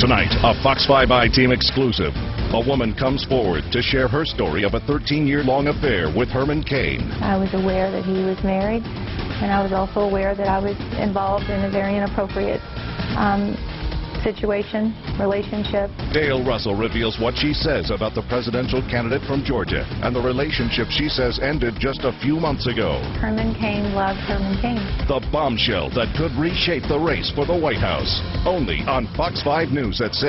Tonight, a Fox 5 I-Team exclusive. A woman comes forward to share her story of a 13-year-long affair with Herman Cain. I was aware that he was married, and I was also aware that I was involved in a very inappropriate situation, relationship. Dale Russell reveals what she says about the presidential candidate from Georgia and the relationship she says ended just a few months ago. Herman Cain loves Herman Cain. The bombshell that could reshape the race for the White House. Only on Fox 5 News at 6.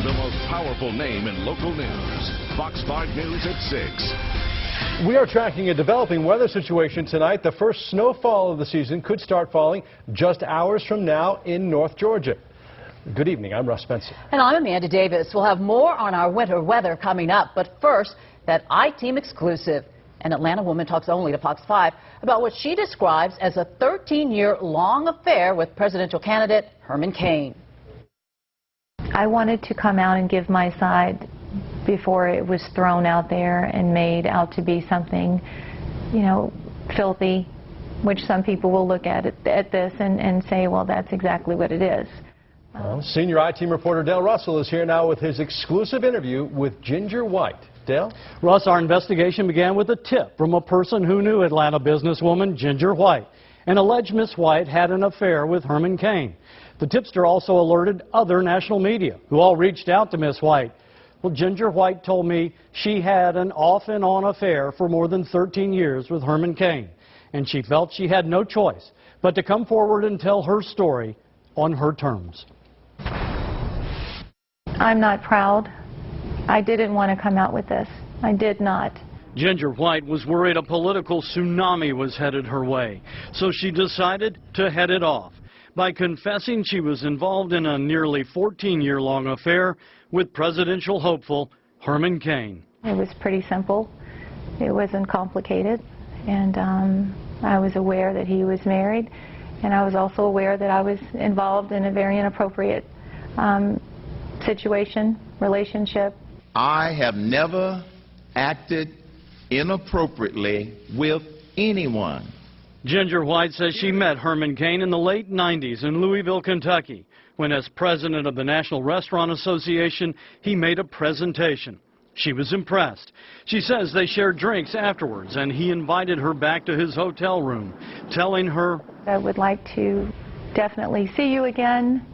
The most powerful name in local news. Fox 5 News at 6. We are tracking a developing weather situation tonight. The first snowfall of the season could start falling just hours from now in North Georgia. Good evening. I'm Russ Spencer. And I'm Amanda Davis. We'll have more on our winter weather coming up. But first, that I-Team exclusive. An Atlanta woman talks only to Fox 5 about what she describes as a 13-year-long affair with presidential candidate Herman Cain. I wanted to come out and give my side before it was thrown out there and made out to be something, you know, filthy, which some people will look at this and say, well, that's exactly what it is. Well, senior I-Team reporter Dale Russell is here now with his exclusive interview with Ginger White. Dale? Russ, our investigation began with a tip from a person who knew Atlanta businesswoman Ginger White and alleged Miss White had an affair with Herman Cain. The tipster also alerted other national media who all reached out to Miss White. Well, Ginger White told me she had an off-and-on affair for more than 13 years with Herman Cain, and she felt she had no choice but to come forward and tell her story on her terms. I'm not proud. I didn't want to come out with this. I did not. Ginger White was worried a political tsunami was headed her way, so she decided to head it off by confessing she was involved in a nearly 14-year-long affair with presidential hopeful Herman Cain. It was pretty simple. It wasn't complicated, and I was aware that he was married, and I was also aware that I was involved in a very inappropriate situation, relationship. I have never acted inappropriately with anyone. Ginger White says she met Herman Cain in the late 90s in Louisville, Kentucky, when as president of the National Restaurant Association, he made a presentation. She was impressed. She says they shared drinks afterwards, and he invited her back to his hotel room, telling her, I would like to definitely see you again.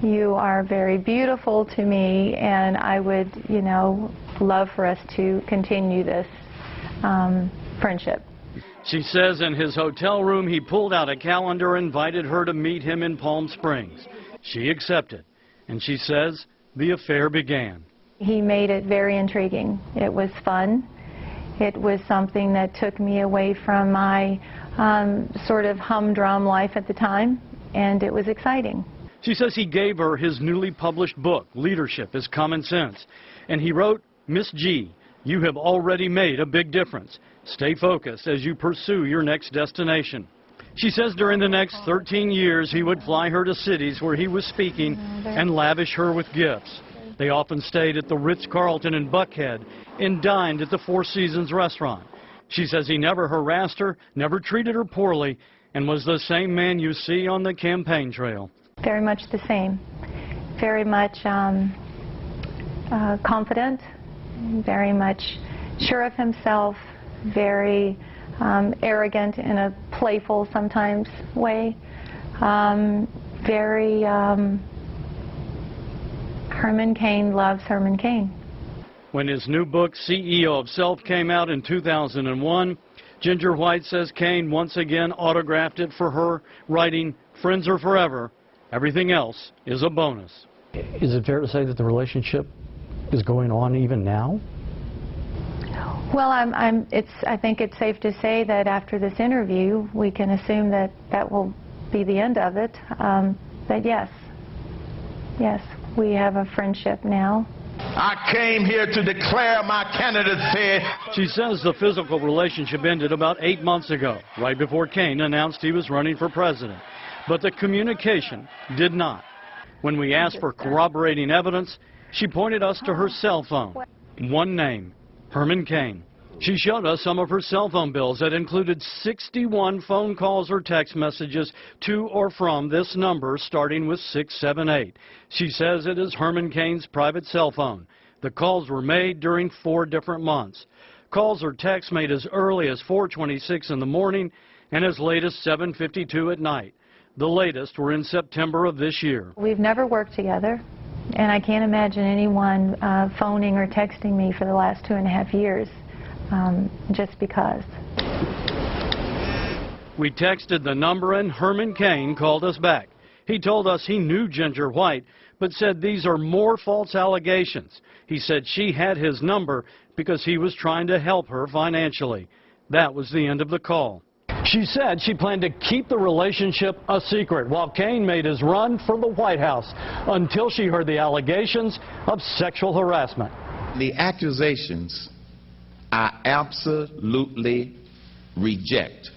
You are very beautiful to me, and I would, you know, love for us to continue this friendship. She says in his hotel room he pulled out a calendar and invited her to meet him in Palm Springs. She accepted, and she says the affair began. He made it very intriguing. It was fun. It was something that took me away from my sort of humdrum life at the time, and it was exciting. She says he gave her his newly published book, Leadership is Common Sense, and he wrote, Miss G, you have already made a big difference. Stay focused as you pursue your next destination. She says during the next 13 years he would fly her to cities where he was speaking and lavish her with gifts. They often stayed at the Ritz-Carlton in Buckhead and dined at the Four Seasons restaurant. She says he never harassed her, never treated her poorly, and was the same man you see on the campaign trail. Very much the same. Very much confident, very much sure of himself, very arrogant in a playful sometimes way, very Herman Cain loves Herman Cain. When his new book, CEO of Self, came out in 2001, Ginger White says Cain once again autographed it for her, writing, "Friends are forever. Everything else is a bonus." Is it fair to say that the relationship is going on even now? Well, I think it's safe to say that after this interview, we can assume that that will be the end of it. But yes, we have a friendship now. I came here to declare my candidacy. She says the physical relationship ended about 8 months ago, right before Cain announced he was running for president. But the communication did not. When we asked for corroborating evidence, she pointed us to her cell phone. One name, Herman Cain. She showed us some of her cell phone bills that included 61 phone calls or text messages to or from this number starting with 678. She says it is Herman Cain's private cell phone. The calls were made during 4 different months. Calls or texts made as early as 4:26 in the morning and as late as 7:52 at night. The latest were in September of this year. We've never worked together, and I can't imagine anyone phoning or texting me for the last 2.5 years. Just because. We texted the number and Herman Cain called us back. He told us he knew Ginger White, but said these are more false allegations. He said she had his number because he was trying to help her financially. That was the end of the call. She said she planned to keep the relationship a secret while Cain made his run for the White House until she heard the allegations of sexual harassment. The accusations I absolutely reject.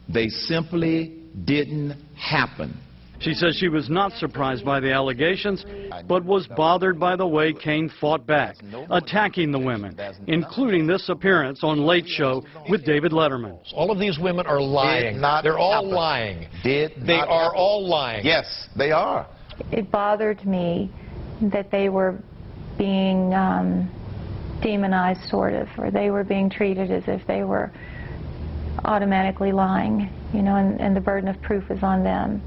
They simply didn't happen. She says she was not surprised by the allegations, but was bothered by the way Cain fought back, attacking the women, including this appearance on Late Show with David Letterman. All of these women are lying. They're all lying. They are all lying. Yes, they are. It bothered me that they were being demonized, sort of, or they were being treated as if they were automatically lying, you know, and the burden of proof is on them.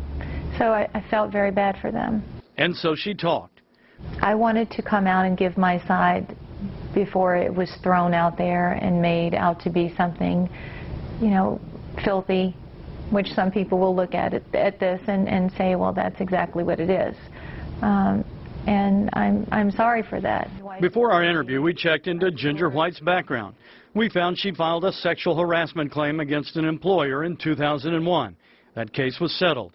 So I felt very bad for them. And so she talked. I wanted to come out and give my side before it was thrown out there and made out to be something, you know, filthy, which some people will look at this and say, well, that's exactly what it is. And I'm sorry for that. Before our interview, we checked into Ginger White's background. We found she filed a sexual harassment claim against an employer in 2001. That case was settled.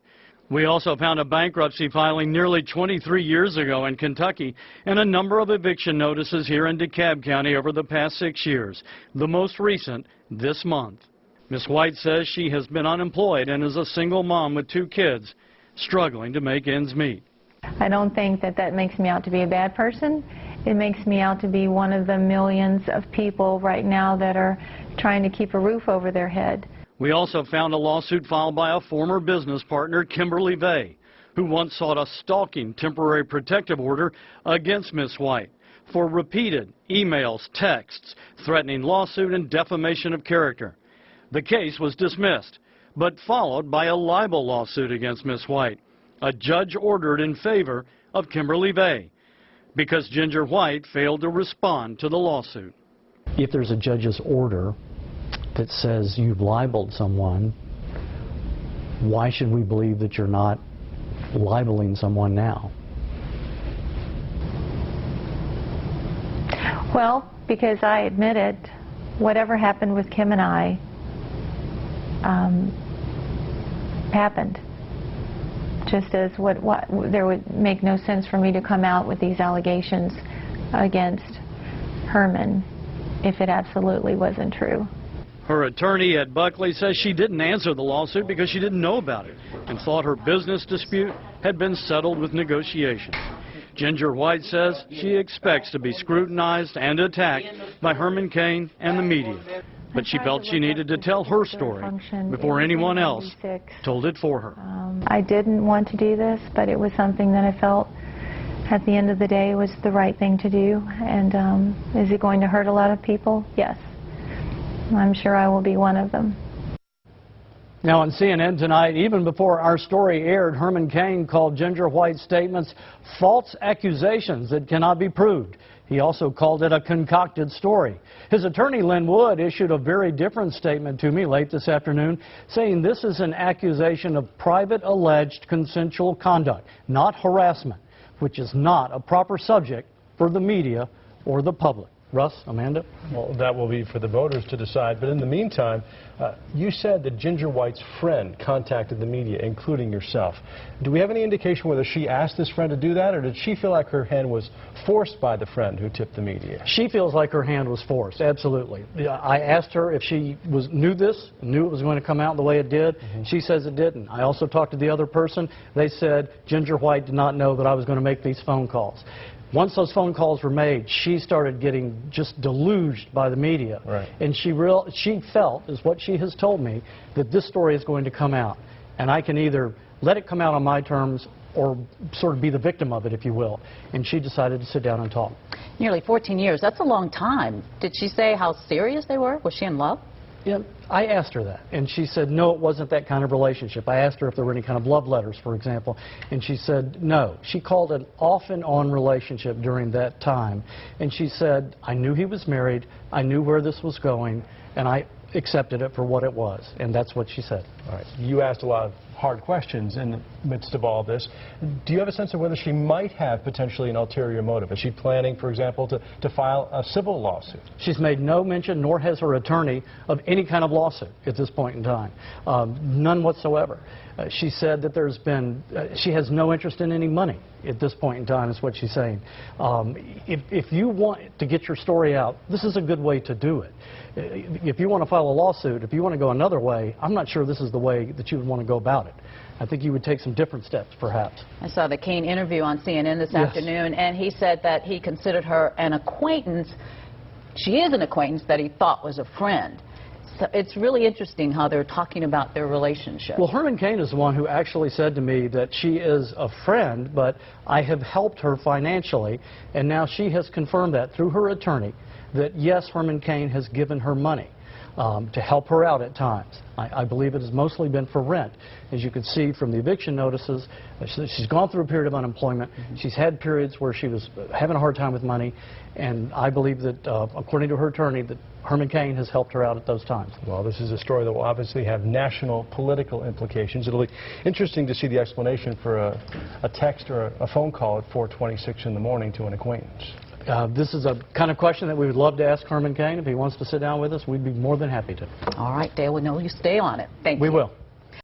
We also found a bankruptcy filing nearly 23 years ago in Kentucky and a number of eviction notices here in DeKalb County over the past 6 years, the most recent this month. Ms. White says she has been unemployed and is a single mom with 2 kids, struggling to make ends meet. I don't think that makes me out to be a bad person. It makes me out to be one of the millions of people right now that are trying to keep a roof over their head. We also found a lawsuit filed by a former business partner, Kimberly Vay, who once sought a stalking temporary protective order against Ms. White for repeated emails, texts, threatening lawsuit, and defamation of character. The case was dismissed, but followed by a libel lawsuit against Ms. White. A judge ordered in favor of Kimberly Vay because Ginger White failed to respond to the lawsuit. If there's a judge's order that says you've libeled someone, why should we believe that you're not libeling someone now? Well, because I admitted whatever happened with Kim and I happened. Just as there would make no sense for me to come out with these allegations against Herman if it absolutely wasn't true. Her attorney at Buckley says she didn't answer the lawsuit because she didn't know about it and thought her business dispute had been settled with negotiations. Ginger White says she expects to be scrutinized and attacked by Herman Cain and the media. But she felt she needed to tell her story before anyone else told it for her. I didn't want to do this, but it was something that I felt at the end of the day was the right thing to do. And is it going to hurt a lot of people? Yes. I'm sure I will be one of them. Now on CNN tonight, even before our story aired, Herman Cain called Ginger White's statements false accusations that cannot be proved. He also called it a concocted story. His attorney, Lynn Wood, issued a very different statement to me late this afternoon, saying this is an accusation of private alleged consensual conduct, not harassment, which is not a proper subject for the media or the public. Russ, Amanda? Well, that will be for the voters to decide. But in the meantime, you said that Ginger White's friend contacted the media, including yourself. Do we have any indication whether she asked this friend to do that, or did she feel like her hand was forced by the friend who tipped the media? She feels like her hand was forced, absolutely. I asked her if she knew it was going to come out the way it did. She says it didn't. I also talked to the other person. They said Ginger White did not know that I was going to make these phone calls. Once those phone calls were made, she started getting just deluged by the media. Right. And she felt, is what she has told me, that this story is going to come out. And I can either let it come out on my terms or sort of be the victim of it, if you will. And she decided to sit down and talk. Nearly 14 years. That's a long time. Did she say how serious they were? Was she in love? Yeah, I asked her that, and she said, no, it wasn't that kind of relationship. I asked her if there were any kind of love letters, for example, and she said no. She called it off and on relationship during that time, and she said, I knew he was married, I knew where this was going, and I accepted it for what it was, and that's what she said. All right. You asked a lot of hard questions in the midst of all this. Do you have a sense of whether she might have potentially an ulterior motive? Is she planning, for example, to file a civil lawsuit? She's made no mention, nor has her attorney, of any kind of lawsuit at this point in time. None whatsoever. She said that she has no interest in any money at this point in time, is what she's saying. If you want to get your story out, this is a good way to do it. If you want to file a lawsuit, if you want to go another way, I'm not sure this is the way that you would want to go about it. I think you would take some different steps, perhaps. I saw the Cain interview on CNN this afternoon, and he said that he considered her an acquaintance. She is an acquaintance that he thought was a friend. So it's really interesting how they're talking about their relationship. Well, Herman Cain is the one who actually said to me that she is a friend, but I have helped her financially, and now she has confirmed that through her attorney, that yes, Herman Cain has given her money to help her out at times. I believe it has mostly been for rent. As you can see from the eviction notices, she's gone through a period of unemployment. She's had periods where she was having a hard time with money, and I believe that, according to her attorney, that Herman Cain has helped her out at those times. Well, this is a story that will obviously have national political implications. It'll be interesting to see the explanation for a text or a phone call at 4:26 in the morning to an acquaintance. This is a kind of question that we would love to ask Herman Cain. If he wants to sit down with us, we'd be more than happy to. All right, Dale, we know you stay on it. Thank you. We will.